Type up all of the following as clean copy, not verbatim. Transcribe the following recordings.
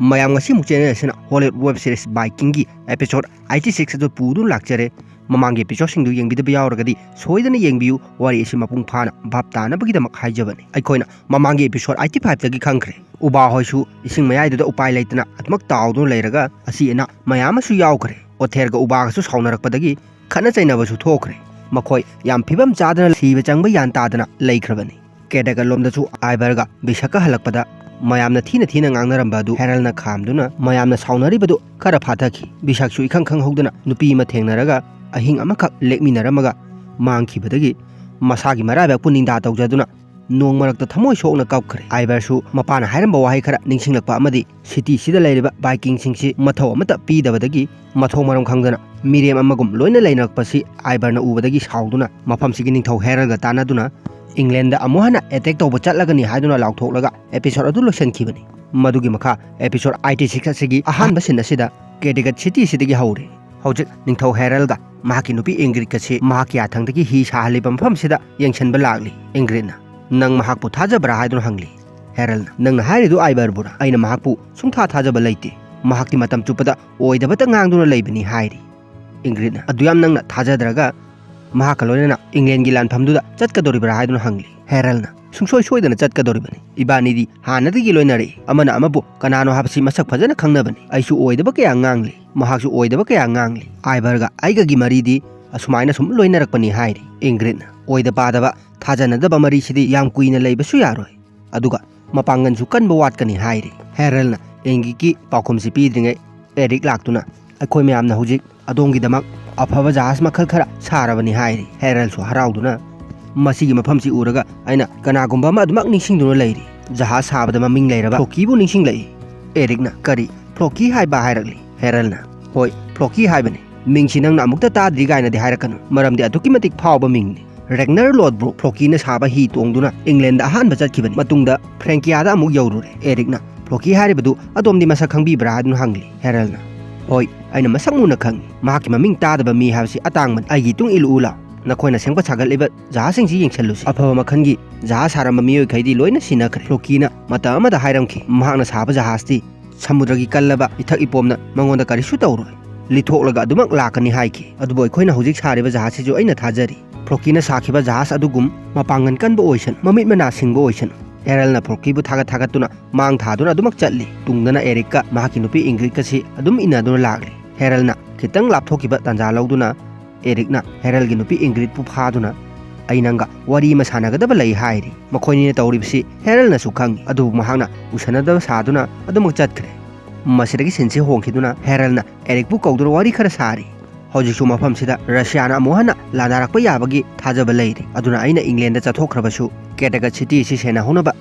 mayam ngasi mukchene sina Hollywood web series Viking gi episode 86 adu pudu lakjare mamang episode sing du yengbi da yauragadi soidana yengbiu wari isi mapung phana bap tana bagi da mak haijabani aikoina mamang episode 85 dagi khangkhre uba hoisu ising mayai da upai leitana atmak tawdu leiraga asi ena mayam su yaukre otherga uba ga su saunarakpadagi khana chainaba su thokre makhoi yam phibam chadana siba changba yan tadana leikhrebani kedaga lomda su aiberga bisaka halakpada mayamna thina ngangnaramba du heralna khamduna mayamna saunaribadu khara phathaki bisaksu ikhang khang hodana nupi ma thengnaraga ahing amakak lekminaramaga mangkhibadagi masagi maraba puninda tawjaduna nong marakta thamoi sokna kapkhre aibersu mapana hairamba wahai khara ningsinglakpa amadi city sida leiriba Viking singsi mathau amata pidabadagi mathau maram khangdana mirem amagum loina leinakpasi aiberna ubadagi sauduna mafamsigi ningthau heralga tanaduna England amuhana attack tawba chatlagani haiduna lauthoklaga episode adu losenkhibani madugi makha episode 86 asigi ahan basin asida Connecticut city sidagi haure hojik ningthau heralga mahaki nupi Ingrid kase mahaki athangdagi hi sahalibam pham sida yengchanba lagli Ingrid na nang mahakpu thajabra haiduna hangli heralna nang hairidu aiberbura aina mahakpu sungtha thajaba leite mahakti matam chupada oidabata ngangduna leibani hairi Ingrid na aduyam nangna thajadraga Mahakalona England gilan pamduda chatkadoribra haiduna hangli heralna sungsoi soidana chatkadoribani ibani di hanadi giloinare amana amabu kanano habsi masak phajana khangnabani aisu oidaba kaya ngangli mahaksu oidaba kaya ngangli aiberga aiga gi maridi asumaina sum loinarakpani hairi Ingrid oida padaba thajanadaba mari sidi yam kuina leibasu yaroi aduga mapangan su kanba watkani hairi heralna engi ki paukhomsi pidringai Eric laktuna akhoi mayamna hujik adongi damak afaba jahas makhal khara sarabani hairi heral su harauduna masigi mafamsi uraga aina kanagumba ma adumak ningsingduna leiri jahas sabada maming leiraba Floki bu ningsing lei Eric na kari Floki haiba hairagli heralna hoi Floki haibani mingsi nangna amukta tadri gaina di hairakanu maramdi aduki matik phawba mingni Ragnar Lodbrok Floki na saba hi tongduna England da ahanba chatkibani matungda Frankia da amuk yaurure Eric na Floki haribadu adomdi masak khangbibra hadun hangli heralna hoi aina masak muna khangi mahaki maming tadaba mi habsi atangman aigi tung ilu ula nakoina sengpa chagaleba jahasing si yengchallusi afaba makhangi jahas haramba miyoi khaidi loina sinakhre Flokina mata amada hairamki mahakna saba jahasti samudragi kallaba ithak ipomna mangonda karisu tawroi lithoklaga adumak lakani haiki adubo khoina hujik sariba jahasi jo aina thajari Flokina sakhiba jahas adugum mapangan kanba oisan mamit mana singba oisan Eralna Floki bu thagatuna mang thaduna adumak chatli tungdana Erika mahaki nupi Ingrid kasi adum inaduna lagli heralna khitang lapthokiba tanja lauduna Erikna heralgi nupi Ingrid pu phaduna ainanga wari ma sanagadaba lei hairi makhoini tawribsi heralna su khangi adu mahangna usanadaba saduna adumak chatkre masidagi sense hongkhiduna heralna Erik pu kawdura wari khara sari hojiksu mafam sida Russiana mohana lanarakpa yabagi thajaba leiri aduna aina England da chathokrabasu Connecticut city si sena hunaba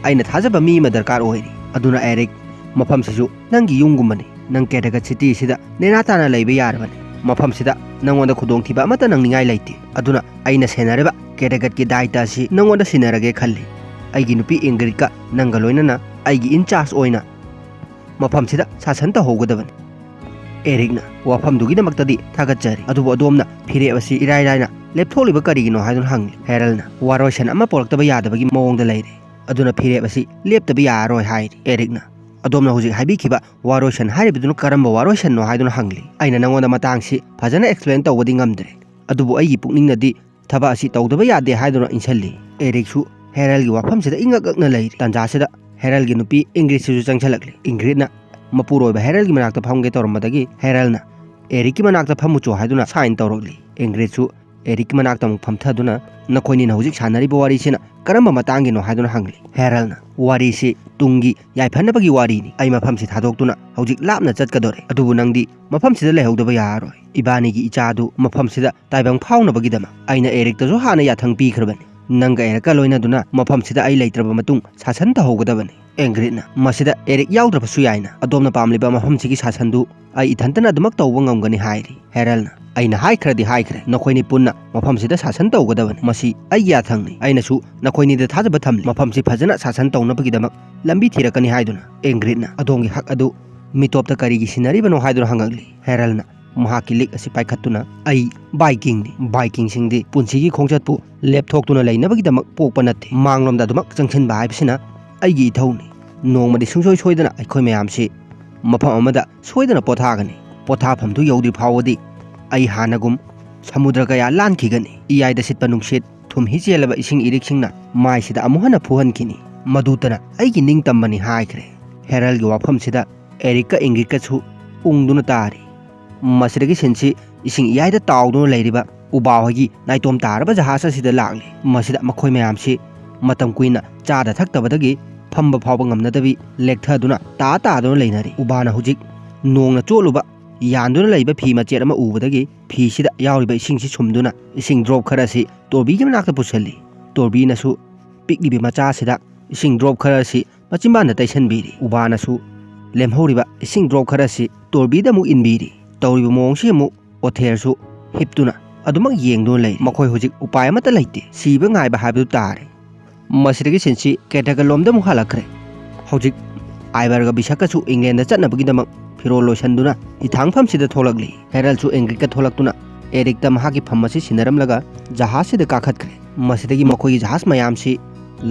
aina thajaba mi ma darkar oiri aduna Eric mafam sisu nangi yungumani nang Connecticut city sida nena tana leiba yarabani mafam sida nangonda khudong thiba amata nangningai leite aduna aina senareba Connecticut ki daita si nangonda sinarage khalli aigi nupi Ingrid ka nanga loinana aigi in charge oina mafam sida sasanta hogadabani Erikna wafam dugi damaktadi thagachari adubu adomna phire basi irai raina leptholiba karigino haidun hangli heralna waroisan ama poraktaba yadabagi mawongda leire aduna phire basi leptaba yaroi hairi Erikna adomna hujik haibikhiba waroisan haribiduna karamba waroisan no haidun hangli aina nangonda matangsi phajana explain tawbadi ngamdre adubu aigi pukningnadi thaba asi tawdaba yade haiduna insalli Eriksu heralgi wafamsida ingakakna leire tanjasida heralgi nupi Ingrid sisu changchalakli Ingridna mapuroiba heralgi manakta phamge tawramadagi heralna Erikki manakta phamucho haiduna sign tawrogli Ingrid su Erikki manakta muk phamthaduna nakhoini na hujik sanariba wari sina karamba matangi no haiduna hangli heralna wari si tungi yaiphanabagi wari ni ai mafamsi thadoktuna hujik lapna chatkadore adubu nangdi mafamsida lehodaba yaroi ibani gi ichadu mafamsida taibang phaunabagi dama aina Erik ta jo hana yathang pi khrabani nanga Erika loina duna mafamsida ai leitraba matung sasan ta hogadabani Ingridna masida Erik yaudra su yaina adomna pamliba mafamsigi sasandu ai ithantana adumak tawba ngamgani hairi heralna aina haikradi haikre nakhoini punna mafamsida sasan tawgadabani masi ai yathangni aina su nakhoini da thajaba thamli mafamsi phajana sasan tawnabagi damak lambi thirakani haiduna Ingridna adongi hak adu mitopta karigi sinariba no haiduna hangagli heralna mahaki lik asi paikhatuna ai Viking singdi punsigi khongchatpu lepthoktuna leinabagi damak pokpa natte manglomda dumak changchenba haibsina aigi ithawni nongmadi sungsoi soidana aikhoi mayamsi मफम अमदा सोइदना पोथागनी पोथाफमदु यौदि फावदि आई हानगुम समुद्र कया लानखिगनी इयाइदा सिटपा नुंगसित थुम हिचेलबा इसिंग इरिक्सिंगना माइसिदा अमुहना फुहनखिनी मदुतना आइगी निंगतंबनी हाइख्रे हेरल गी वाफमसिदा areca इंगिकछु उंगदुना तारी मसिदगी सिनसि इसिंग इयाइदा तावदुना लेरिबा उबावगी नाइतोम तारबा जहाज असिदा लागले मसिदा मखोय मयामसि मतम कुइना चादा थक्तबदगी फंबा फावबा ngamnadabi लेक्थदुना ता तादुना लेनरि उबाना हुजिक नोंगना चोलुबा यानदुना लैबा फी मचेर अमा उबदगी फीसिदा यावरिबा इसिंगसि छुमदुना इसिंग drop खरासि तोरबीगी मनाक्ता पुसल्ली तोरबीनासु पिकलिबि मचासिदा इसिंग drop खरासि मचिम्बाना तैसनबिरि उबानासु लेमहौरिबा इसिंग drop खरासि तोरबीदा मु इनबिरि तौरिबा मोंगसि मु ओथेरसु हिपतुना अदुमक येंगदुना लै मखोय हुजिक उपाय अमता लैते सिबा ngaiba हाबिदु तारे मसिदगी सिनसि केटागा लोमदा मु हालखरे हौजिक आइबरगा बिशाकासु इंग्लैंड चटनबगिदमक फिरो लोसनदुना इथांगफमसिदा थोलगली हेरलसु एंग्रिका थोलक्तुना एरिकता महाकी फमसि सिनरमलगा जहाजसिदा काखतखरे मसिदगी मखोयगी जहाज मयामसि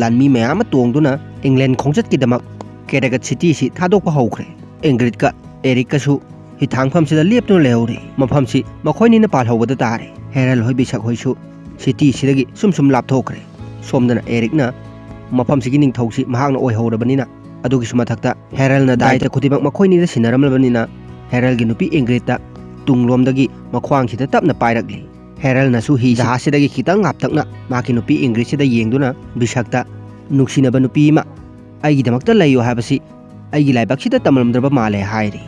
लानमी मयाम तोंगदुना इंग्लैंड खोंगचतकीदमक केटागा सिटीसि थादोकपा हौखरे एंग्रिका एरिकासु हिथांगफमसिदा लेपतुना लेहौरि मफमसि मखोयनिना पालहौबदा तारे हेरल होय बिशाक होयसु सिटीसिदगी सुम लापथोखरे सोमदना एरिकना मफमसिगी निंगथौसि महांगना ओयहौरबनिना अदुगिसु मथक्ता हेरलना दाइता खुदिमक मखोयनिदा सिनरमलबनिना हेरलगी नुपी इंग्रिता तुंगलोमदगी मख्वांगसिदा तपना पाइरकली हेरलनासु हि जहाजसिदगी खितंग ngaptakna माकी नुपी इंग्रिसिदा येंगदुना बिशाक्ता नुक्सिनबा नुपीमा आइगिदमक्ता लैयो हाबसि आइगी लाइबाक्सिदा तमलमद्रबा माले हाइरि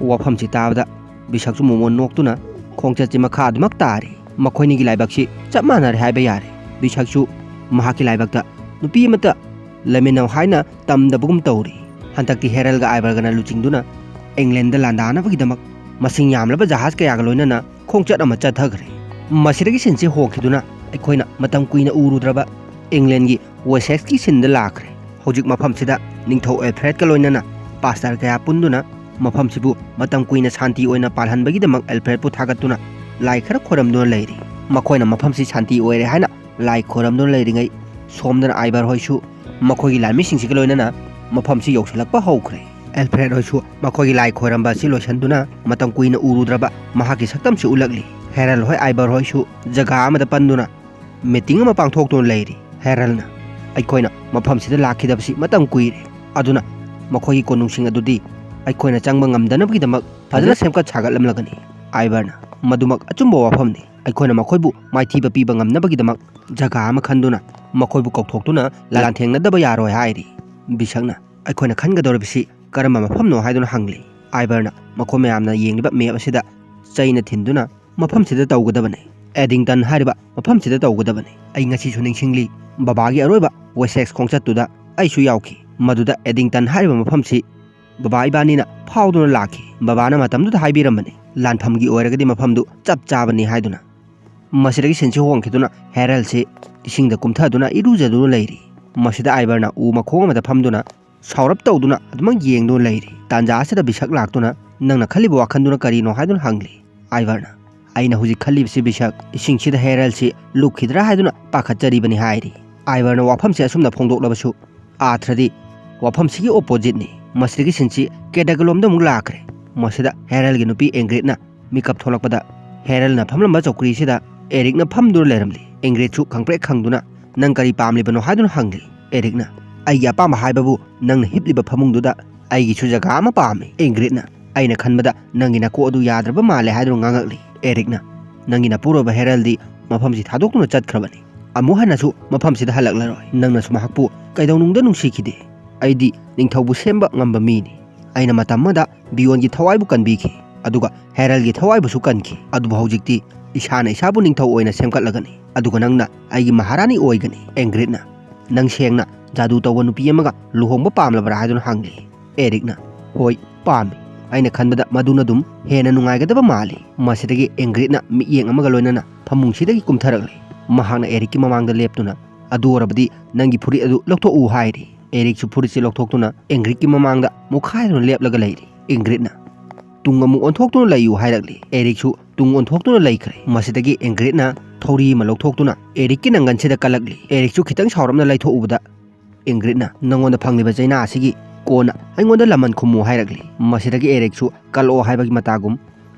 वाफमसि ताबदा बिशाक्सु मोमोन नोक्तुना खोंगचतसि मखादमक तारि मखोयनिगी लाइबाक्सि चपमानारे हाइबा यारे बिशाक्सु महाकी लाइबाक्ता नुपी अमता लमिनाव हाइना तमदबगुम तौरी हंतक्ति हेरलगा आइबरगना लुचिंगदुना इंग्लैंड लांदानबगिदमक मसिंग यामलबा जहाज कयागा लोइनना खोंगचत अमा चथगरे मसिदगी सिनसि होखिदुना अखोइना मतम कुइना उरुद्रबा इंग्लैंड की वेसेक्स की सिंदा लाखरे हौजिक मफमसिदा निंगथौ एल्फ्रेड का लोइनना पास्टर कया पुंदुना मफमसिबु मतम कुइना शांति ओइना पालहनबगिदमक एल्फ्रेड पु थागतुना लाई खरा खोरमदुना लैरि मखोइना मफमसि शांति ओइरे हाइना लाई खोरमदुना लैरिङै सोमदना आइबर होइसु मखोइगी लामिसिंसिगा लोइनना मफमसि यौसलकपा हौखरे एल्फ्रेड होइसु मखोइगी लाई खोरमबा सि लोइसनदुना मतम कुइना उरुद्रबा महाकी सक्तमसि उलगली हेरल होय आइबर होइसु जगा अमदा पन्दुना मीटिंग अमा पांगथोक्तुना लैरि हेरलना अखोइना मफमसिदा लाखिदबसि मतम कुइरे अदुना मखोइगी कोनुंगसिंग अदुदि अखोइना चंगबा ngamदनबगिदमक फजना सेमका छागतलमलगनी आइबरना मदुमक अचुंबा वाफमनि अखोइना मखोइबु माइथीबा पीबा ngamनबगिदमक जगा अमा खंदुना मखोइबु कौथोक्तुना लालांथेंगनदबा यारोय हाइरि बिसंगना अखोइना खनगदोरबिसि करम मफमनो हाइदुना हंगली आइबरना मखोइ मयामना येंगलिबा मेप असिदा चैना थिंदुना मफमसिदा तौगदबने एडिंगटन हाइरिबा मफमसिदा तौगदबने आई ngasi निंगसिंगली बाबागी अरोइबा वेसेक्स खोंगचतुदा आइसु यावखि मदुदा एडिंगटन हाइरिबा मफमसि बाबा इबानीना फावदुना लाखि बाबाना मतमदुदा हाइबिरमने लानफमगी ओइरगदि मफमदु चप चाबनी हाइदुना मसिदगी सिनसि होंखिदुना हेरलसि इसिंगदा कुमथादुना इरुजदुना लैरि मसिदा आइबरना उ मखोंग अमदा फमदुना सावरप तौदुना अदुमक येंगदुना लैरि तांजासिदा बिशक लाक्तुना नंगना खलिबा वाखंदुना करिनो हाइदुना हंगली आइबरना आइना हुजि खलिबसि बिशक इसिंगसिदा हेरलसि लुखिद्रा हाइदुना पाखतजरिबनि हाइरि आइबरना वाफमसि असुमना फोंदोक्लबसु आथ्रदि वाफमसिगी ओपोजिटनि मसिदगी सिनसि केडागलोमदा मुग लाखरे मसिदा हेरलगी नुपी एंग्रिडना मिकअप थोलकपदा हेरलना फमलंबा चौकरीसिदा एरिकना फमदुना लेरमली एंग्रिडसु खंगप्रेक खंदुना नंग करी पामलिबनो हाइदुना हंगली एरिकना आइगी अपाम हाइबाबु नंगना हिपलिबा फमुंगदुदा आइगिसु जगा अमा पामे एंग्रिडना आइना खनबदा नंगी नाको अदु याद्रबा माले हाइदुना nganगakli एरिकना नंगी नापुरोबा हेरलदी मफमसि थादोक्तुना चतख्रबनी अमु हनसु मफमसिदा हलकलरोय नंगनासु महकपु कैदौनुंगदा नुंसिखिदे आइदी निंगथौबु सेमबा ngamba मीनि आइना मतमदा बियोनगी थवाइबु कनबिखि अदुगा हेरलगी थवाइबुसु कनखि अदुबु हौजिक्ति इसाना इसाबु निंगथौ ओइना सेमकटलगनी अदुगा नंगना आइगी महारानी ओइगनी एंग्रिडना नंग सेंगना जादू तौबा नुपी अमगा लुहोंबा पामलबरा हाइदुना हंगली एरिकना होय पामी आइना खनबदा मदुनदुम हेना नुंगाइगदबा माली मसिदगी एंग्रिडना मियेंग अमगा लोइनना फमुंगसिदगी कुमथरगली महांगना एरिककी ममांगदा लेपतुना अदुरबदी नंगी फुरी अदु लौथो उ हाइरि एरिकसु फुरीसि लौथोक्तुना एंग्रिडकी ममांगदा मुखाइदुना लेपलगा लैरि एंग्रिडना तुंग अमु ओंथोक्तुना लैयु हाइरगली एरिकसु तुंग ओंथोक्तुना लैखरे मसिदगी एंग्रिडना थौरी अमा लौथोक्तुना एरिककी नंगनसिदा कलगली एरिकसु खितंग सावरमना लैथोउबदा एंग्रिडना नंगोंदा फंगलिबा चैना असिगी ꯀꯣꯟꯅ ꯑꯩꯉꯣꯟꯗ ꯂꯃꯟ ꯈꯨꯝꯃꯨ ꯍꯥꯏꯔꯛꯂꯤ ꯃꯁꯤꯗꯒꯤ ꯑꯦꯔꯤꯛꯁꯨ ꯀꯜꯂꯛꯑꯣ ꯍꯥꯏꯕꯒꯤ ꯃꯇꯥꯒꯨꯝ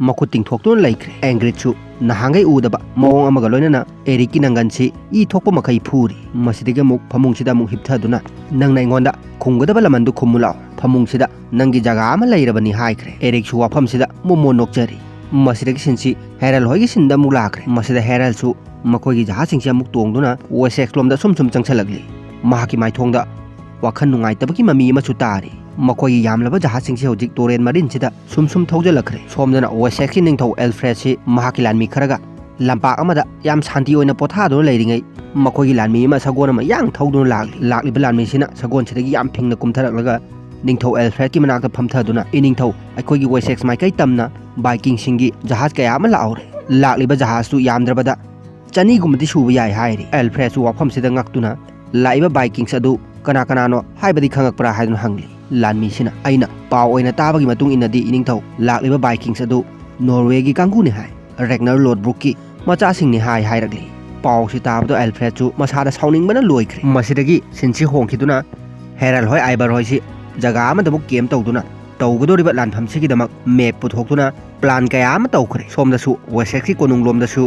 ꯃꯈꯨꯠ ꯇꯤꯡꯊꯣꯛꯇꯨꯅ ꯂꯩꯈ꯭ꯔꯦ ꯑꯦꯡꯒ꯭ꯔꯤꯠꯁꯨ ꯅꯍꯥꯟꯒꯩ ꯎꯗꯕ ꯃꯑꯣꯡ ꯑꯃꯒ ꯂꯣꯏꯅꯅ ꯑꯦꯔꯤꯛꯀꯤ ꯅꯪꯒꯟꯁꯤ ꯏ ꯊꯣꯛꯄ ꯃꯈꯩ ꯐꯨꯔꯤ ꯃꯁꯤꯗꯒꯤ ꯑꯃꯨꯛ ꯐꯃꯨꯡꯁꯤꯗ ꯑꯃꯨꯛ ꯍꯤꯞꯊꯗꯨꯅ ꯅꯪꯅ ꯑꯩꯉꯣꯟꯗ ꯈꯨꯝꯒꯗꯕ ꯂꯃꯟꯗꯨ ꯈꯨꯝꯃꯨ ꯂꯥꯛꯑꯣ ꯐꯃꯨꯡꯁꯤꯗ ꯅꯪꯒꯤ ꯖꯒꯥ ꯑꯃ ꯂꯩꯔꯕꯅꯤ ꯍꯥꯏꯈ꯭ꯔꯦ ꯑꯦꯔꯤꯛꯁꯨ ꯋꯥꯐꯝꯁꯤꯗ ꯃꯣꯃꯣ ꯅꯣꯛꯆꯔꯤ ꯃꯁꯤꯗꯒꯤ ꯁꯤꯟꯁꯤ ꯍꯦꯔꯜ ꯍꯣꯏꯒꯤ ꯁꯤꯟꯗ ꯑꯃꯨꯛ ꯂꯥꯛꯈ꯭ꯔꯦ ꯃꯁꯤꯗ ꯍꯦꯔꯜꯁꯨ ꯃꯈꯣꯏꯒꯤ ꯖꯍꯥꯖꯁꯤꯡꯁꯤ ꯑꯃꯨꯛ ꯇꯣꯡꯗꯨꯅ ꯋꯦꯁꯦꯛꯁ ꯂꯣꯝꯗ ꯁꯨꯝ ꯆꯪꯁꯜꯂꯛꯂꯤ ꯃꯍꯥꯛꯀꯤ ꯃꯥꯏꯊꯣꯡꯗ ꯋꯥꯈꯜ ꯅꯨꯡꯉꯥꯏꯇꯕꯒꯤ ꯃꯃꯤ ꯑꯃꯁꯨ ꯇꯥꯔꯤ ꯃꯈꯣꯏꯒꯤ ꯌꯥꯝꯂꯕ ꯖꯍꯥꯖꯁꯤꯡꯁꯤ ꯍꯧꯖꯤꯛ ꯇꯣꯔꯦꯟ ꯃꯔꯤꯟꯁꯤꯗ ꯁꯨꯝ ꯊꯧꯖꯜꯂꯛꯈ꯭ꯔꯦ ꯁꯣꯝꯗꯅ ꯋꯦꯁꯦꯛꯁꯀꯤ ꯅꯤꯡꯊꯧ ꯑꯦꯜꯐ꯭ꯔꯦꯗꯁꯤ ꯃꯍꯥꯛꯀꯤ ꯂꯥꯟꯃꯤ ꯈꯔꯒ ꯂꯝꯄꯥꯛ ꯑꯃꯗ ꯌꯥꯝ ꯁꯥꯟꯇꯤ ꯑꯣꯏꯅ ꯄꯣꯊꯥꯗꯨꯅ ꯂꯩꯔꯤꯉꯩ ꯃꯈꯣꯏꯒꯤ ꯂꯥꯟꯃꯤ ꯑꯃ ꯁꯒꯣꯜ ꯑꯃ ꯌꯥꯡ ꯊꯧꯗꯨꯅ ꯂꯥꯛꯂꯤꯕ ꯂꯥꯟꯃꯤꯁꯤꯅ ꯁꯒꯣꯜꯁꯤꯗꯒꯤ ꯌꯥꯝ ꯐꯤꯡꯅ ꯀꯨꯝꯊꯔꯛꯂꯒ ꯅꯤꯡꯊꯧ ꯑꯦꯜꯐ꯭ꯔꯦꯗꯀꯤ ꯃꯅꯥꯛꯇ ꯐꯝꯊꯗꯨꯅ ꯏꯅꯤꯡꯊꯧ ꯑꯩꯈꯣꯏꯒꯤ ꯋꯦꯁꯦꯛꯁ ꯃꯥꯏꯀꯩ ꯇꯝꯅ ꯚꯥꯏꯀꯤꯡꯁꯤꯡꯒꯤ ꯖꯍꯥꯖ ꯀꯌꯥ ꯑꯃ ꯂꯥꯛꯍꯧꯔꯦ ꯂꯥꯛꯂꯤꯕ ꯖꯍꯥꯖꯇꯨ ꯌꯥꯝꯗ꯭ꯔꯕꯗ 200ꯒꯨꯝꯕꯗꯤ ꯁꯨꯕ ꯌꯥꯏ ꯍꯥꯏꯔꯤ ꯑꯦꯜꯐ꯭ꯔꯦꯗꯁꯨ ꯋꯥꯐꯝꯁꯤꯗ ꯉꯛꯇꯨꯅ ꯂꯥꯛꯏꯕ ꯚꯥꯏꯀꯤꯡꯁ ꯑꯗꯨ ꯀꯅꯥꯅꯣ ꯍꯥꯏꯕꯗꯤ ꯈꯪꯉꯛꯄ꯭ꯔꯥ ꯍꯥꯏꯗꯨꯅ ꯍꯪꯂꯤ ꯂꯥꯟꯃꯤꯁꯤꯅ ꯑꯩꯅ ꯄꯥꯎ ꯑꯣꯏꯅ ꯇꯥꯕꯒꯤ ꯃꯇꯨꯡ ꯏꯟꯅꯗꯤ ꯏꯅꯤꯡꯊꯧ ꯂꯥꯛꯂꯤꯕ ꯚꯥꯏꯀꯤꯡꯁ ꯑꯗꯨ ꯅꯣꯔꯋꯦꯒꯤ ꯀꯥꯡꯕꯨꯅꯤ ꯍꯥꯏ ꯔꯦꯒꯅꯔ ꯂꯣꯗꯕ꯭ꯔꯨꯛꯀꯤ ꯃꯆꯥꯁꯤꯡꯅꯤ ꯍꯥꯏꯔꯛꯂꯤ ꯄꯥꯎꯁꯤ ꯇꯥꯕꯗꯣ ꯑꯦꯜꯐ꯭ꯔꯦꯗꯁꯨ ꯃꯁꯥꯗ ꯁꯥꯎꯅꯤꯡꯕꯅ ꯂꯣꯏꯈ꯭ꯔꯦ ꯃꯁꯤꯗꯒꯤ ꯁꯤꯟꯁꯤ ꯍꯣꯡꯈꯤꯗꯨꯅ ꯍꯦꯔꯜ ꯍꯣꯏ ꯑꯥꯏꯕꯔ ꯍꯣꯏꯁꯤ ꯖꯒꯥ ꯑꯃꯗꯃꯨꯛ ꯀꯦꯝ ꯇꯧꯗꯨꯅ ꯇꯧꯒꯗꯧꯔꯤꯕ ꯂꯥꯟꯐꯝꯁꯤꯒꯤꯗꯃꯛ ꯃꯦꯞ ꯄꯨꯊꯣꯛꯇꯨꯅ ꯄ꯭ꯂꯥꯟ ꯀꯌꯥ ꯑꯃ ꯇꯧꯈ꯭ꯔꯦ ꯁꯣꯝꯗꯁꯨ ꯋꯦꯁꯦꯛꯁꯀꯤ ꯀꯣꯅꯨꯡꯂꯣꯝꯗꯁꯨ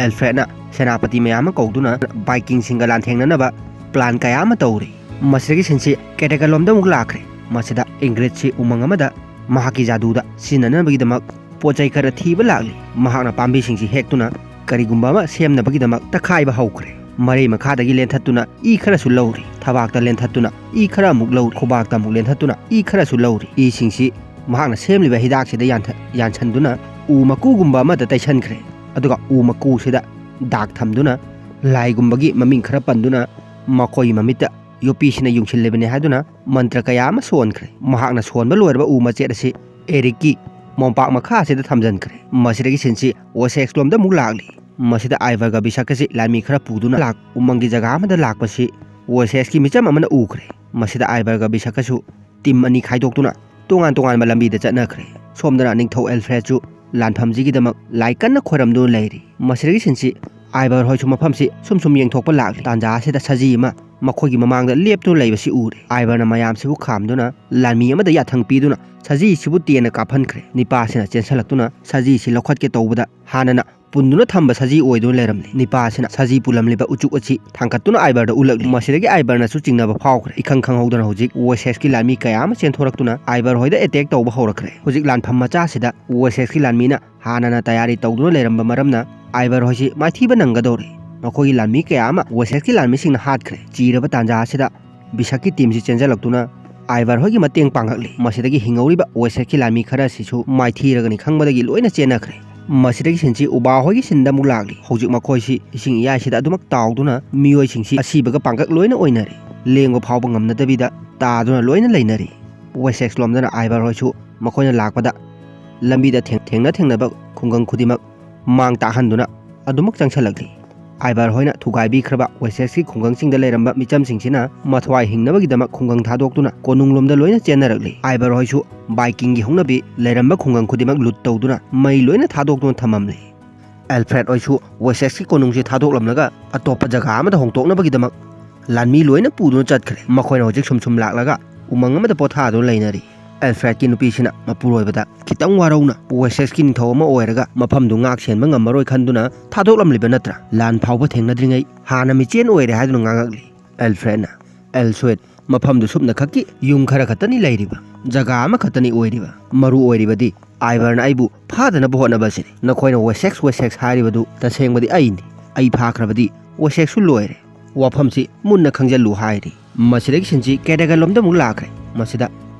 ꯑꯦꯜꯐ꯭ꯔꯦꯗꯅ ꯁꯦꯅꯥꯄꯇꯤ ꯃꯌꯥꯝ ꯑꯃ ꯀꯧꯗꯨꯅ ꯚꯥꯏꯀꯤꯡꯁꯤꯡꯒ ꯂꯥꯟꯊꯦꯡꯅꯅꯕ ꯄ꯭ꯂꯥꯟ ꯀꯌꯥ ꯑꯃ ꯇꯧꯔꯤ ꯃꯁꯤꯗꯒꯤ ꯁꯤꯟꯁꯤ ꯀꯦꯇꯦꯒꯜꯂꯣꯝꯗ ꯑꯃꯨꯛ ꯂꯥꯛꯈ꯭ꯔꯦ ꯃꯁꯤꯗ ꯏꯪꯒ꯭ꯔꯤꯠꯁꯤ ꯎꯃꯪ ꯑꯃꯗ ꯃꯍꯥꯛꯀꯤ ꯖꯥꯗꯨꯗ ꯁꯤꯖꯤꯟꯅꯅꯕꯒꯤꯗꯃꯛ ꯄꯣꯠꯆꯩ ꯈꯔ ꯊꯤꯕ ꯂꯥꯛꯂꯤ ꯃꯍꯥꯛꯅ ꯄꯥꯝꯕꯤꯁꯤꯡꯁꯤ ꯍꯦꯛꯇꯨꯅ ꯀꯔꯤꯒꯨꯝꯕ ꯑꯃ ꯁꯦꯝꯅꯕꯒꯤꯗꯃꯛ ꯇꯛꯈꯥꯏꯕ ꯍꯧꯈ꯭ꯔꯦ ꯃꯔꯩ ꯃꯈꯥꯗꯒꯤ ꯂꯦꯟꯊꯠꯇꯨꯅ ꯏ ꯈꯔꯁꯨ ꯂꯧꯔꯤ ꯊꯕꯥꯛꯇ ꯂꯦꯟꯊꯠꯇꯨꯅ ꯏ ꯈꯔ ꯑꯃꯨꯛ ꯂꯧꯔꯤ ꯈꯨꯕꯥꯛꯇ ꯑꯃꯨꯛ ꯂꯦꯟꯊꯠꯇꯨꯅ ꯏ ꯈꯔꯁꯨ ꯂꯧꯔꯤ ꯏꯁꯤꯡꯁꯤ ꯃꯍꯥꯛꯅ ꯁꯦꯝꯂꯤꯕ ꯍꯤꯗꯥꯛꯁꯤꯗ ꯌꯥꯟꯁꯟꯗꯨꯅ ꯎ ꯃꯀꯨꯒꯨꯝꯕ ꯑꯃꯗ ꯇꯩꯁꯟꯈ꯭रे ꯑꯗꯨꯒ ꯎ ꯃꯀꯨꯁꯤꯗ ꯗꯥꯛ ꯊꯝꯗꯨꯅ ꯂꯥꯏꯒꯨꯝꯕꯒꯤ ꯃꯃꯤꯡ ꯈꯔ ꯄꯟꯗꯨꯅ ꯃꯈꯣꯏꯒꯤ ꯃꯃꯤꯠꯇ ꯌꯣꯄꯤꯁꯤꯅ ꯌꯨꯡꯁꯤꯜꯂꯤꯕꯅꯤ ꯍꯥꯏꯗꯨꯅ ꯃꯟꯇ꯭ꯔ ꯀꯌꯥ ꯑꯃ ꯁꯣꯟꯈ꯭ꯔꯦ ꯃꯍꯥꯛꯅ ꯁꯣꯟꯕ ꯂꯣꯏꯔꯕ ꯎ ꯃꯆꯦꯠ ꯑꯁꯤ ꯑꯦꯔꯤꯛꯀꯤ ꯃꯣꯝꯄꯥꯛ ꯃꯈꯥ ꯑꯁꯤꯗ ꯊꯝꯖꯟꯈ꯭ꯔꯦ ꯃꯁꯤꯗꯒꯤ ꯁꯤꯟꯁꯤ ꯋꯦꯁꯦꯛꯁ ꯂꯣꯝꯗ ꯑꯃꯨꯛ ꯂꯥꯛꯂꯤ ꯃꯁꯤꯗ ꯑꯥꯏꯚꯔꯒ ꯕꯤꯁꯛꯀꯁꯤ ꯂꯥꯟꯃꯤ ꯈꯔ ꯄꯨꯗꯨꯅ ꯎꯃꯪꯒꯤ ꯖꯒꯥ ꯑꯃꯗ ꯂꯥꯛꯄꯁꯤ ꯋꯦꯁꯦꯛꯁꯀꯤ ꯃꯤꯆꯝ ꯑꯃꯅ ꯎꯈ꯭ꯔꯦ ꯃꯁꯤꯗ ꯑꯥꯏꯚꯔꯒ ꯕꯤꯁꯛꯀꯁꯨ ꯇꯤꯝ ꯑꯅꯤ ꯈꯥꯏꯗꯣꯛꯇꯨꯅ ꯇꯣꯉꯥꯟ ꯇꯣꯉꯥꯟꯕ ꯂꯝꯕꯤꯗ ꯆꯠꯅꯈ꯭ꯔꯦ ꯁꯣꯝꯗꯅ ꯅꯤꯡꯊꯧ ꯑꯦꯜꯐ꯭ꯔꯦꯗꯁꯨ ꯂꯥꯟꯐꯝꯁꯤꯒꯤꯗꯃꯛ ꯂꯥꯏ ꯀꯟꯅ ꯈꯣꯏꯔꯝꯗꯨꯅ ꯂꯩꯔꯤ ꯃꯁꯤꯗꯒꯤ ꯁꯤꯟꯁꯤ ꯑꯥꯏꯚꯔ ꯍꯣꯏꯁꯨ ꯃꯐꯝꯁꯤ ꯁꯨꯝ ꯌꯦꯡꯊꯣꯛꯄ ꯂꯥꯛꯂꯤ ꯇꯥꯟꯖꯥ ꯑꯁꯤꯗ ꯁꯖꯤ ꯑꯃ ꯃꯈꯣꯏꯒꯤ ꯃꯃꯥꯡꯗ ꯂꯦꯞꯇꯨꯅ ꯂꯩꯕꯁꯤ ꯎꯔꯦ ꯑꯥꯏꯚꯔꯅ ꯃꯌꯥꯝꯁꯤꯕꯨ ꯈꯥꯝꯗꯨꯅ ꯂꯥꯟꯃꯤ ꯑꯃꯗ ꯌꯥꯊꯪ ꯄꯤꯗꯨꯅ ꯁꯖꯤꯁꯤꯕꯨ ꯇꯦꯟꯅ ꯀꯥꯞꯍꯟꯈ꯭ꯔे ꯅꯤꯄꯥꯁꯤꯅ ꯆꯦꯟꯁꯜꯂꯛꯇꯨꯅ ꯁꯖꯤꯁꯤ ꯂꯧꯈꯠꯀꯦ ꯇꯧꯕꯗ ꯍꯥꯟꯅꯅ ꯄꯨꯟꯗꯨꯅ ꯊꯝꯕ ꯁꯖꯤ ꯑꯣꯏꯗꯨꯅ ꯂꯩꯔꯝꯂꯤ ꯅꯤꯄꯥꯁꯤꯅ ꯁꯖꯤ ꯄꯨꯜꯂꯝꯂꯤꯕ ꯎꯆꯨꯛ ꯑꯁꯤ ꯊꯥꯡꯀꯠꯇꯨꯅ ꯑꯥꯏꯚꯔꯗ ꯎꯠꯂꯛꯂꯤ ꯃꯁꯤꯗꯒꯤ ꯑꯥꯏꯚꯔꯅꯁꯨ ꯆꯤꯡꯅꯕ ꯐꯥꯎꯈ꯭ꯔꯦ ꯏꯈꯪ ꯈꯪꯍꯧꯗꯅ ꯍꯧꯖꯤꯛ ꯋꯦꯁꯦꯛꯁꯀꯤ ꯂꯥꯟꯃꯤ ꯀꯌా ꯑꯃ ꯆꯦꯟꯊꯣꯔꯛꯇꯨꯅ ꯑꯥꯏꯚꯔ ꯍꯣꯏꯗ ꯑꯦꯇꯦꯛ ꯇꯧꯕ ꯍꯧꯔꯛꯈ꯭रे ꯍꯧꯖꯤक ꯂꯥꯟꯐꯝ ꯃꯆꯥꯁꯤꯗ ꯋꯦꯁꯦꯛꯁꯀꯤ ꯂꯥꯟꯃꯤꯅ ꯍꯥꯟꯅꯅ ꯇꯌꯥꯔꯤ ꯇꯧꯗꯨꯅ ꯂꯩꯔꯝꯕ ꯃꯔꯝꯅ ꯑꯥꯏꯚꯔ ꯍꯣꯏꯁꯤ ꯃꯥꯏꯊꯤꯕ ꯅꯪꯒꯗꯧꯔꯦ ꯃꯈꯣꯏꯒꯤ ꯂꯥꯟꯃꯤ ꯀꯌꯥ ꯑꯃ ꯋꯦꯁꯦꯛꯁꯀꯤ ꯂꯥꯟꯃꯤꯁꯤꯡꯅ ꯍꯥꯠꯈ꯭रे ꯆꯤꯔꯕ ꯇꯥꯟꯖꯥ ꯑꯁꯤꯗ ꯕꯤꯁꯛꯀꯤ ꯇꯤꯝꯁꯤ ꯆꯦꯟꯖꯜꯂꯛꯇꯨꯅ ꯑꯥꯏꯚꯔ ꯍꯣꯏꯒꯤ ꯃꯇꯦꯡ ꯄꯥꯡꯉꯛꯂꯤ ꯃꯁꯤꯗꯒꯤ ꯍꯤꯡꯍꯧꯔꯤꯕ ꯋꯦꯁꯦꯛꯁꯀꯤ ꯂꯥꯟꯃꯤ ꯈꯔꯁꯤꯁꯨ माइथीरगनी खंगबदगी लोइना चेनाखरे मसिदगी सिनसी उबा होगी सिंदा मुक लागली हौजिक मखोइसी इसिंग इयाइसिदा अदुमक ताउदुना मियोइसिंगसी असिबगा पांगक लोइना ओइनारी लेंगो फावबा ngamnadabida तादुना लोइना लेइनारी वेसेक्स लोमदना आइबर होइसु मखोइना लाकपदा लंबीदा थेंगना खुंगंग खुदिमक मांग ताहनदुना अदुमक चंगसलगली आइबर होइना थुगाइबिख्रबा वेसेक्स की खुंगंगसिंगदा लेरंबा मिचमसिंगसिना मथवाइ हिंगनबगीदमक खुंगंग थादोक्तुना कोनुंगलोमदा लोइना चेनरगली आइबर होइसु बाइकिंग की हुंगनबी लेरंबा खुंगंग खुदिमक लुट तौदुना मई लोइना थादोक्तुना थममली एल्फ्रेड होइसु वेसेक्स की कोनुंगसि थादोक्लमलगा अतोप्पा जगह अमदा होंगतोक्नबगीदमक लानमी लोइना पुदुना चटखरे मखोइना होजिक सुम लाक्लगा उमंग अमदा पोथादुना लेइनारी एल्फ्रेड की नुपीसिना मपुरोइबदा खितंग वारौना वेसेक्स की निथौ अमा ओइरगा मफमदु ngak senba ngammaroi khanduna थादोक्लमलिबा नत्रा लान फावबा थेंगनद्रिङै हाना मिचेन ओइरे हादुना ngangakli एल्फ्रेडना एल्सुएट मफमदु सुपना खक्की युम खरा खतनी लैरिबा जगह अमा खतनी ओइरिबा मरु ओइरिबदी आइबरना आइबु फादना बहोनबसिनि नखोइना वेसेक्स हारिबदु तसेंगबदी आइनि आइ फाख्रबदी वेसेक्सु लोइरे वाफमसि मुन्ना खंजलु हाइरि मसिदगी सिनसि केटेगलमदा मु लाखरे मसिदा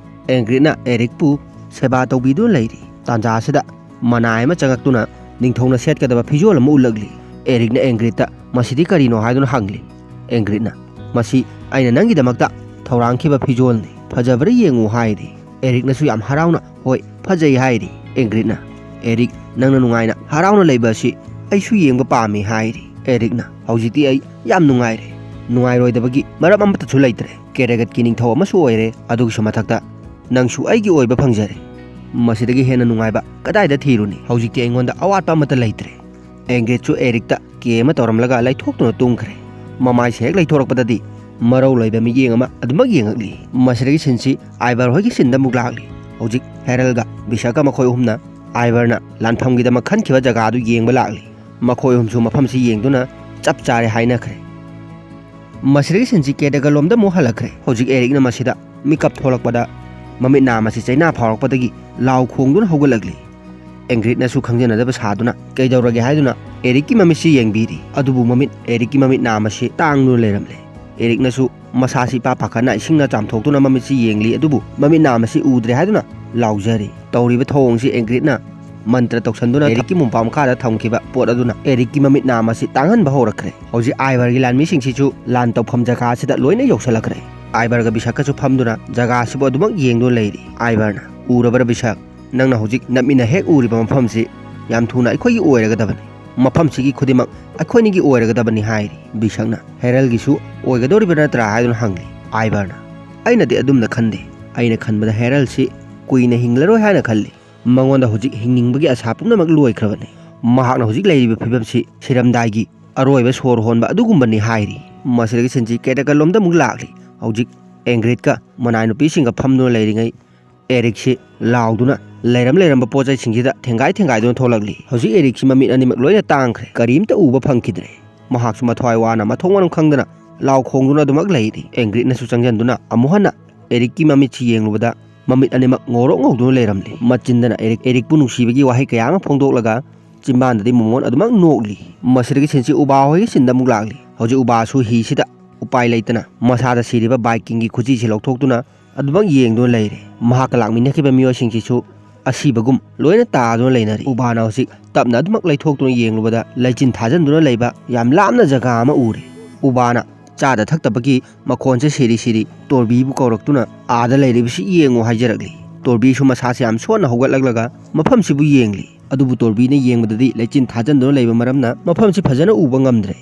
एंग्रिना एरिकपु सेबा तौबिदु लैरि तांजासिदा मनाय मा चंगक्तुना निंगथौना सेटकदबा फिजोल अमा उलगली एरिकना एंग्रिता मसिदि करिनो हाइदुना हंगली एंग्रिना मसि आइना नंगिदमक्ता थौरांखिबा फिजोलनि फजबरा येंगु हाइरि एरिकनासु याम हराउना होय फजै हाइरि एंग्रिना एरिक नंगना नुंगाइना हराउना लैबासि आइसु येंबा पामी हाइरि एरिकना हौजिति आइ याम नुंगाइरे नुंगाइरोइदबगी मरम अमतसु लैतरे केरेगत की निंगथौ अमसु ओइरे अदुगसु मथक्ता नंगसु आइगी ओइबा फंगजरे मसिदगी हेना नुंगाइबा कदाइदा थीरुनी हौजिकति अइंगोंदा अवाटपा अमता लैतरे एंग्रेजसु एरिकता केमा तौरमलगा लैथोक्तुना तुंगखरे ममाइसे हेक लैथोरकपददी ꯃꯔꯧ ꯂꯩꯕ ꯃꯤꯠꯌꯦꯡ ꯑꯃ ꯑꯗꯨꯃꯛ ꯌꯦꯡꯉꯛꯂꯤ ꯃꯁꯤꯗꯒꯤ ꯁꯤꯟꯁꯤ ꯑꯥꯏꯚꯔ ꯍꯣꯏꯒꯤ ꯁꯤꯟꯗ ꯑꯃꯨꯛ ꯂꯥꯛꯂꯤ ꯍꯧꯖꯤꯛ ꯍꯦꯔꯜꯒ ꯕꯤꯁꯛꯀ ꯃꯈꯣꯏ ꯑꯍꯨꯝꯅ ꯑꯥꯏꯚꯔꯅ ꯂꯥꯟꯐꯝꯒꯤꯗꯃꯛ ꯈꯟꯈꯤꯕ ꯖꯒꯥꯗꯨ ꯌꯦꯡꯕ ꯂꯥꯛꯂꯤ ꯃꯈꯣꯏ ꯑꯍꯨꯝꯁꯨ ꯃꯐꯝꯁꯤ ꯌꯦꯡꯗꯨꯅ ꯆꯞ ꯆꯥꯔꯦ ꯍꯥꯏꯅꯈ꯭ꯔꯦ ꯃꯁꯤꯗꯒꯤ ꯁꯤꯟꯁꯤ ꯀꯦꯗꯒ ꯂꯣꯝꯗ ꯑꯃꯨꯛ ꯍꯜꯂꯛꯈ꯭ꯔꯦ ꯍꯧꯖꯤꯛ ꯑꯦꯔꯤꯛꯅ ꯃꯁꯤꯗ ꯃꯤꯀꯞ ꯊꯣꯛꯂꯛꯄꯗ ꯃꯃꯤꯠ ꯅꯥꯝ ꯑꯁꯤ ꯆꯩꯅꯥ ꯐꯥꯎꯔꯛꯄꯗꯒꯤ ꯂꯥꯎ ꯈꯣꯡꯗꯨꯅ ꯍꯧꯒꯠꯂꯛꯂꯤ ꯑꯦꯡꯒ꯭ꯔꯤꯠꯅꯁꯨ ꯈꯪꯖꯅꯗꯕ ꯁꯥꯗꯨꯅ ꯀꯩꯗꯧꯔꯒꯦ ꯍꯥꯏꯗꯨꯅ ꯑꯦꯔꯤꯛꯀꯤ ꯃꯃꯤꯠꯁꯤ ꯌꯦꯡꯕꯤꯔꯤ ꯑꯗꯨꯕꯨ ꯑꯦꯔꯤꯛꯀꯤ ꯃꯃꯤꯠ ꯅꯥꯝ ꯑꯁꯤ ꯇꯥꯡꯗꯨꯅ ꯂꯩꯔꯝꯂꯦ ꯑꯦꯔꯤꯛꯅꯁꯨ ꯃꯁꯥꯁꯤ ꯏꯄꯥ ꯄꯥꯈꯠꯅ ꯏꯁꯤꯡꯅ ꯆꯥꯝꯊꯣꯛꯇꯨꯅ ꯃꯃꯤꯠꯁꯤ ꯌꯦꯡꯂꯤ ꯑꯗꯨꯕꯨ ꯃꯃꯤꯠ ꯅꯥꯝ ꯑꯁꯤ ꯎꯗ꯭ꯔꯦ ꯍꯥꯏꯗꯨꯅ ꯂꯥꯎꯖꯔꯤ ꯇꯧꯔꯤꯕ ꯊꯧꯑꯣꯡꯁꯤ ꯑꯦꯡꯒ꯭ꯔꯤꯠꯅ ꯃꯟꯇ꯭ꯔ ꯇꯧꯁꯟꯗꯨꯅ ꯑꯦꯔꯤꯛꯀꯤ ꯃꯨꯡꯄꯥ ꯃꯈꯥꯗ ꯊꯝꯈꯤꯕ ꯄꯣꯠ ꯑꯗꯨꯅ ꯑꯦꯔꯤꯛꯀꯤ ꯃꯃꯤꯠ ꯅꯥꯝ ꯑꯁꯤ ꯇꯥꯡꯍꯟꯕ ꯍꯧꯔꯛꯈ꯭ꯔꯦ ꯍꯧꯖꯤꯛ ꯑꯥꯏꯚꯔꯒꯤ ꯂꯥꯟꯃꯤꯁꯤꯡꯁꯤꯁꯨ ꯂꯥꯟ ꯇꯧꯐꯝ ꯖꯒꯥ ꯑꯁꯤꯗ ꯂꯣꯏꯅ ꯌꯧꯁꯜꯂꯛꯈ꯭ꯔꯦ ꯑꯥꯏꯚꯔꯒ ꯕꯤꯁꯛꯀꯁꯨ ꯐꯝꯗꯨꯅ ꯖꯒꯥ ꯑꯁꯤꯕꯨ ꯑꯗꯨꯃꯛ ꯌꯦꯡꯗꯨꯅ ꯂꯩꯔꯤ ꯑꯥꯏꯚꯔꯅ ꯎꯔꯕꯔ ꯕꯤꯁꯛ ꯅꯪꯅ ꯍꯧꯖꯤꯛ ꯅꯞꯃꯤꯟꯅ ꯍꯦꯛ ꯎꯔꯤꯕ ꯃꯐꯝꯁꯤ ꯌꯥꯝ ꯊꯨꯅ ꯑꯩꯈꯣꯏꯒꯤ ꯑꯣꯏꯔꯒꯗꯕꯅꯤ ꯃꯐꯝꯁꯤꯒꯤ ꯈꯨꯗꯤꯡꯃꯛ ꯑꯩꯈꯣꯏꯅꯤꯒꯤ ꯑꯣꯏꯔꯒꯗꯕꯅꯤ ꯍꯥꯏꯔꯤ ꯕꯤꯁꯛꯅ ꯍꯦꯔꯜꯒꯤꯁꯨ ꯑꯣꯏꯒꯗꯧꯔꯤꯕ ꯅꯠꯇ꯭ꯔꯥ ꯍꯥꯏꯗꯨꯅ ꯍꯪꯂꯤ ꯑꯥꯏꯚꯔꯅ ꯑꯩꯅꯗꯤ ꯑꯗꯨꯝꯅ ꯈꯟꯗꯦ ꯑꯩꯅ ꯈꯟꯕꯗ ꯍꯦꯔꯜꯁꯤ ꯀꯨꯏꯅ ꯍꯤꯡꯂꯔꯣꯏ ꯍꯥꯏꯅ ꯈꯜꯂꯤ ꯃꯉꯣꯟꯗ ꯍꯧꯖꯤꯛ ꯍꯤꯡꯅꯤꯡꯕꯒꯤ ꯑꯁꯥ ꯄꯨꯝꯅꯃꯛ ꯂꯣꯏꯈ꯭ꯔꯕꯅꯤ ꯃꯍꯥꯛꯅ ꯍꯧꯖꯤꯛ ꯂꯩꯔꯤꯕ ꯐꯤꯕꯝꯁꯤ ꯁꯤꯔꯝꯗꯥꯏꯒꯤ ꯑꯔꯣꯏꯕ ꯁꯣꯔ ꯍꯣꯟꯕ ꯑꯗꯨꯒꯨꯝꯕꯅꯤ ꯍꯥꯏꯔꯤ ꯃꯁꯤꯗꯒꯤ ꯁꯤꯟꯁꯤ ꯀꯦꯗꯒ ꯂꯣꯝꯗ ꯑꯃꯨꯛ ꯂꯥꯛꯂꯤ ꯍꯧꯖꯤꯛ ꯑꯦꯡꯒ꯭ꯔꯤꯠꯀ ꯃꯅꯥꯏ ꯅꯨꯄꯤꯁꯤꯡꯒ ꯐꯝꯗꯨꯅ ꯂꯩꯔꯤꯉꯩ ꯑꯦꯔꯤꯛꯁꯤ ꯂꯥꯎꯗꯨꯅ ꯂꯩꯔꯝꯕ ꯄꯣꯠꯆꯩꯁꯤꯡꯁꯤꯗ ꯊꯦꯡꯒꯥꯏꯗꯨꯅ ꯊꯣꯛꯂꯛꯂꯤ ꯍꯧꯖꯤꯛ ꯑꯦꯔꯤꯛꯁꯤ ꯃꯃꯤꯠ ꯑꯅꯤꯃꯛ ꯂꯣꯏꯅ ꯇꯥꯡꯈ꯭ꯔꯦ ꯀꯔꯤꯝꯇ ꯎꯕ ꯐꯪꯈꯤꯗ꯭ꯔꯦ ꯃꯍꯥꯛꯁꯨ ꯃꯊꯋꯥꯏ ꯋꯥꯅ ꯃꯊꯣꯡ ꯃꯔꯝ ꯈꯪꯗꯅ ꯂꯥꯎ ꯈꯣꯡꯗꯨꯅ ꯑꯗꯨꯃꯛ ꯂꯩꯔꯤ ꯑꯦꯡꯒ꯭ꯔꯤꯠꯅꯁꯨ ꯆꯪꯁꯤꯟꯗꯨꯅ ꯑꯃꯨꯛ ꯍꯟꯅ ꯑꯦꯔꯤꯛꯀꯤ ꯃꯃꯤꯠꯁꯤ ꯌꯦꯡꯂꯨꯕꯗ ꯃꯃꯤꯠ ꯑꯅꯤꯃꯛ ꯉꯧꯔꯣꯛ ꯉꯧꯗꯨꯅ ꯂꯩꯔꯝꯂꯤ ꯃꯆꯤꯟꯗꯅ ꯑꯦꯔꯤꯛꯄꯨ ꯅꯨꯡꯁꯤꯕꯒꯤ ꯋꯥꯍꯩ ꯀꯌꯥ ꯑꯃ ꯐꯣꯡꯗꯣꯛꯂꯒ ꯆꯤꯝꯕꯥꯟꯗꯗꯤ ꯃꯣꯃꯣꯟ ꯑꯗꯨꯃꯛ ꯅꯣꯛꯂꯤ ꯃꯁꯤꯗꯒꯤ ꯁꯤꯟꯁꯤ ꯎꯕꯥ ꯍꯣꯏꯒꯤ ꯁꯤꯟꯗ ꯑꯃꯨꯛ ꯂꯥꯛꯂꯤ ꯍꯧꯖꯤꯛ ꯎꯕꯥꯁꯨ ꯍꯤꯁꯤꯗ ꯎꯄꯥꯏ ꯂꯩꯇꯅ ꯃꯁꯥꯗ ꯁꯤꯔꯤꯕ ꯕꯥꯏꯀꯤꯡꯒꯤ ꯈꯨꯖꯤꯁꯤ ꯂꯧꯊꯣꯛꯇꯨꯅ ꯑꯗꯨꯃꯛ ꯌꯦꯡꯗꯨꯅ ꯂꯩꯔꯦ ꯃꯍꯥꯛꯀ ꯂꯥꯛꯃꯤꯟꯅꯈꯤꯕ ꯃꯤꯑꯣꯏꯁꯤꯡꯁꯤꯁꯨ ꯑꯁꯤꯕꯒꯨꯝ ꯂꯣꯏꯅ ꯇꯥꯗꯨꯅ ꯂꯩꯅꯔꯤ ꯎꯕꯥꯅ ꯍꯧꯖꯤꯛ ꯇꯞꯅ ꯑꯗꯨꯃꯛ ꯂꯩꯊꯣꯛꯇꯨꯅ ꯌꯦꯡꯂꯨꯕꯗ ꯂꯩꯆꯤꯟ ꯊꯥꯖꯟꯗꯨꯅ ꯂꯩꯕ ꯌꯥꯝ ꯂꯥꯞꯅ ꯖꯒꯥ ꯑꯃ ꯎꯔꯦ ꯎꯕꯥꯅ ꯆꯥꯗ ꯊꯛꯇꯕꯒꯤ ꯃꯈꯣꯟꯁꯦ ꯁꯤꯔꯤ ꯇꯣꯔꯕꯤꯕꯨ ꯀꯧꯔꯛꯇꯨꯅ ꯑꯥꯗ ꯂꯩꯔꯤꯕꯁꯤ ꯌꯦꯡꯉꯨ ꯍꯥꯏꯖꯔꯛꯂꯤ ꯇꯣꯔꯕꯤꯁꯨ ꯃꯁꯥꯁꯦ ꯌꯥꯝ ꯁꯣꯟꯅ ꯍꯧꯒꯠꯂꯛꯂꯒ ꯃꯐꯝꯁꯤꯕꯨ ꯌꯦꯡꯂꯤ ꯑꯗꯨꯕꯨ ꯇꯣꯔꯕꯤꯅ ꯌꯦꯡꯕꯗꯗꯤ ꯂꯩꯆꯤꯟ ꯊꯥꯖꯟꯗꯨꯅ ꯂꯩꯕ ꯃꯔꯝꯅ ꯃꯐꯝꯁꯤ ꯐꯖꯅ ꯎꯕ ꯉꯝꯗ꯭ꯔꯦ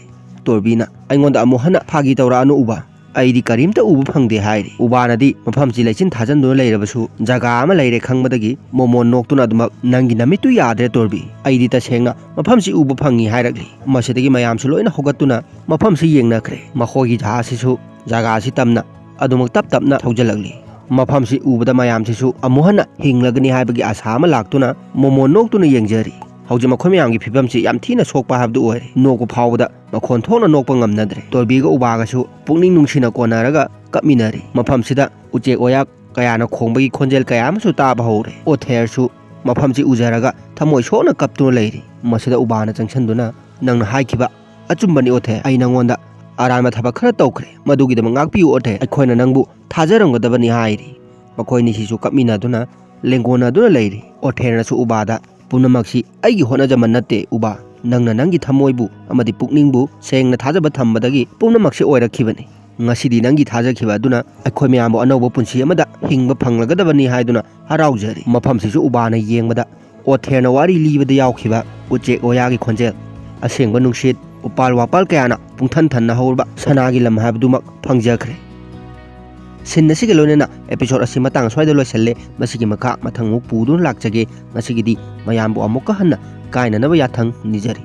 ꯇꯣꯔꯕꯤꯅ ꯑꯩꯉꯣꯟꯗ ꯑꯃꯨꯛ ꯍꯟꯅ ꯐꯥꯒꯤ ꯇꯧꯔꯛꯑꯅꯨ ꯎꯕꯥ ꯑꯩꯗꯤ ꯀꯔꯤꯝꯇ ꯎꯕ ꯐꯪꯗꯦ ꯍꯥꯏꯔꯤ ꯎꯕꯥꯅꯗꯤ ꯃꯐꯝꯁꯤ ꯂꯩꯆꯤꯟ ꯊꯥꯖꯟꯗꯨꯅ ꯂꯩꯔꯕꯁꯨ ꯖꯒꯥ ꯑꯃ ꯂꯩꯔꯦ ꯈꯪꯕꯗꯒꯤ ꯃꯣꯃꯣꯟ ꯅꯣꯛꯇꯨꯅ ꯑꯗꯨꯃꯛ ꯅꯪꯒꯤ ꯅꯃꯤꯠꯇꯨ ꯌꯥꯗ꯭ꯔꯦ ꯇꯣꯔꯕꯤ ꯑꯩꯗꯤ ꯇꯁꯦꯡꯅ ꯃꯐꯝꯁꯤ ꯎꯕ ꯐꯪꯉꯤ ꯍꯥꯏꯔꯛꯂꯤ ꯃꯁꯤꯗꯒꯤ ꯃꯌꯥꯝꯁꯨ ꯂꯣꯏꯅ ꯍꯧꯒꯠꯇꯨꯅ ꯃꯐꯝꯁꯤ ꯌꯦꯡꯅꯈ꯭ꯔꯦ ꯃꯈꯣꯏꯒꯤ ꯖꯍꯥꯖꯁꯤꯁꯨ ꯖꯒꯥꯁꯤ ꯇꯝꯅ ꯑꯗꯨꯃꯛ ꯇꯞꯅ ꯊꯧꯖꯤꯜꯂꯛꯂꯤ ꯃꯐꯝꯁꯤ ꯎꯕꯗ ꯃꯌꯥꯝꯁꯤꯁꯨ ꯑꯃꯨꯛ ꯍꯟꯅ ꯍꯤꯡꯂꯒꯅꯤ ꯍꯥꯏꯕꯒꯤ ꯑꯁꯥ ꯑꯃ ꯂꯥꯛꯇꯨꯅ ꯃꯣꯃꯣꯟ ꯅꯣꯛꯇꯨꯅ ꯌꯦꯡꯖꯔꯤ ꯍꯧꯖꯤꯛ ꯃꯈꯣꯏ ꯃꯌꯥꯝꯒꯤ ꯐꯤꯕꯝꯁꯤ ꯌꯥꯝ ꯊꯤꯅ ꯁꯣꯛꯄ ꯍꯥꯏꯕꯗꯨ ꯑꯣꯏꯔꯦ ꯅꯣꯛꯄ ꯐꯥꯎꯕꯗ ꯃꯈꯣꯟ ꯊꯣꯛꯅ ꯅꯣꯛꯄ ꯉꯝꯅꯗ꯭ꯔꯦ ꯇꯣꯔꯕꯤꯒ ꯎꯕꯥꯒꯁꯨ ꯄꯨꯛꯅꯤꯡ ꯅꯨꯡꯁꯤꯅ ꯀꯣꯟꯅꯔꯒ ꯀꯞꯃꯤꯟꯅꯔꯤ ꯃꯐꯝꯁꯤꯗ ꯎꯆꯦꯛ ꯋꯥꯌꯥꯛ ꯀꯌꯥꯅ ꯈꯣꯡꯕꯒꯤ ꯈꯣꯟꯖꯦꯜ ꯀꯌꯥ ꯑꯃꯁꯨ ꯇꯥꯕ ꯍꯧꯔꯦ ꯑꯣꯊꯦꯔꯁꯨ ꯃꯐꯝꯁꯤ ꯎꯖꯔꯒ ꯊꯃꯣꯏ ꯁꯣꯛꯅ ꯀꯞꯇꯨꯅ ꯂꯩꯔꯤ ꯃꯁꯤꯗ ꯎꯕꯥꯅ ꯆꯪꯁꯤꯟꯗꯨꯅ ꯅꯪꯅ ꯍꯥꯏꯈꯤꯕ ꯑꯆꯨꯝꯕꯅꯤ ꯑꯣꯊꯦ ꯑꯩ ꯅꯪꯉꯣꯟꯗ ꯑꯔꯥꯟꯕ ꯊꯕꯛ ꯈꯔ ꯇꯧꯈ꯭ꯔꯦ ꯃꯗꯨꯒꯤꯗꯃꯛ ꯉꯥꯛꯄꯤꯌꯨ ꯑꯣꯊꯦ ꯑꯩꯈꯣꯏꯅ ꯅꯪꯕꯨ ꯊꯥꯖꯔꯝꯒꯗꯕꯅꯤ ꯍꯥꯏꯔꯤ ꯃꯈꯣꯏꯅꯤꯁꯤꯁꯨ ꯀꯞꯃꯤꯟꯅꯗꯨꯅ ꯂꯦꯡꯒꯣꯟꯅꯗꯨꯅ ꯂꯩꯔꯤ ꯑꯣꯊꯦꯔꯅꯁꯨ ꯎꯕꯥꯗ ꯄꯨꯝꯅꯃꯛꯁꯤ ꯑꯩꯒꯤ ꯍꯣꯠꯅꯖꯃꯟ ꯅꯠꯇꯦ ꯎꯕꯥ ꯅꯪꯅ ꯅꯪꯒꯤ ꯊꯃꯣꯏꯕꯨ ꯑꯃꯗꯤ ꯄꯨꯛꯅꯤꯡꯕꯨ ꯁꯦꯡꯅ ꯊꯥꯖꯕ ꯊꯝꯕꯗꯒꯤ ꯄꯨꯝꯅꯃꯛꯁꯤ ꯑꯣꯏꯔꯛꯈꯤꯕꯅꯤ ꯉꯁꯤꯗꯤ ꯅꯪꯒꯤ ꯊꯥꯖꯈꯤꯕ ꯑꯗꯨꯅ ꯑꯩꯈꯣꯏ ꯃꯌꯥꯝꯕꯨ ꯑꯅꯧꯕ ꯄꯨꯟꯁꯤ ꯑꯃꯗ ꯍꯤꯡꯕ ꯐꯪꯂꯒꯗꯕꯅꯤ ꯍꯥꯏꯗꯨꯅ ꯍꯔꯥꯎꯖꯔꯤ ꯃꯐꯝꯁꯤꯁꯨ ꯎꯕꯥꯅ ꯌꯦꯡꯕꯗ ꯑꯣꯊꯦꯔꯅ ꯋꯥꯔꯤ ꯂꯤꯕꯗ ꯌꯥꯎꯈꯤꯕ ꯎꯆꯦꯛ ꯋꯥꯌꯥꯒꯤ ꯈꯣꯟꯖꯦꯜ ꯑꯁꯦꯡꯕ ꯅꯨꯡꯁꯤꯠ ꯎꯄꯥꯜ ꯋꯥꯄꯥꯜ ꯀꯌꯥꯅ ꯄꯨꯡꯊꯟ ꯊꯟꯅ ꯍꯧꯔꯕ ꯁꯅꯥꯒꯤ ꯂꯝ ꯍꯥꯏꯕꯗꯨꯃꯛ ꯐꯪꯖꯈ꯭ꯔꯦ ꯁꯤꯟ ꯑꯁꯤꯒ ꯂꯣꯏꯅꯅ ꯑꯦꯄꯤꯁꯣꯗ ꯑꯁꯤ ꯃꯇꯥꯡ ꯁ꯭ꯋꯥꯏꯗ ꯂꯣꯏꯁꯜꯂꯦ ꯃꯁꯤꯒꯤ ꯃꯈꯥ ꯃꯊꯪ ꯑꯃꯨꯛ ꯄꯨꯗꯨꯅ ꯂꯥꯛꯆꯒꯦ ꯉꯁꯤꯒꯤꯗꯤ ꯃꯌꯥꯝꯕꯨ ꯑꯃꯨꯛꯀ ꯍꯟꯅ ꯀꯥꯏꯅꯅꯕ ꯌꯥꯊꯪ ꯅꯤꯖꯔꯤ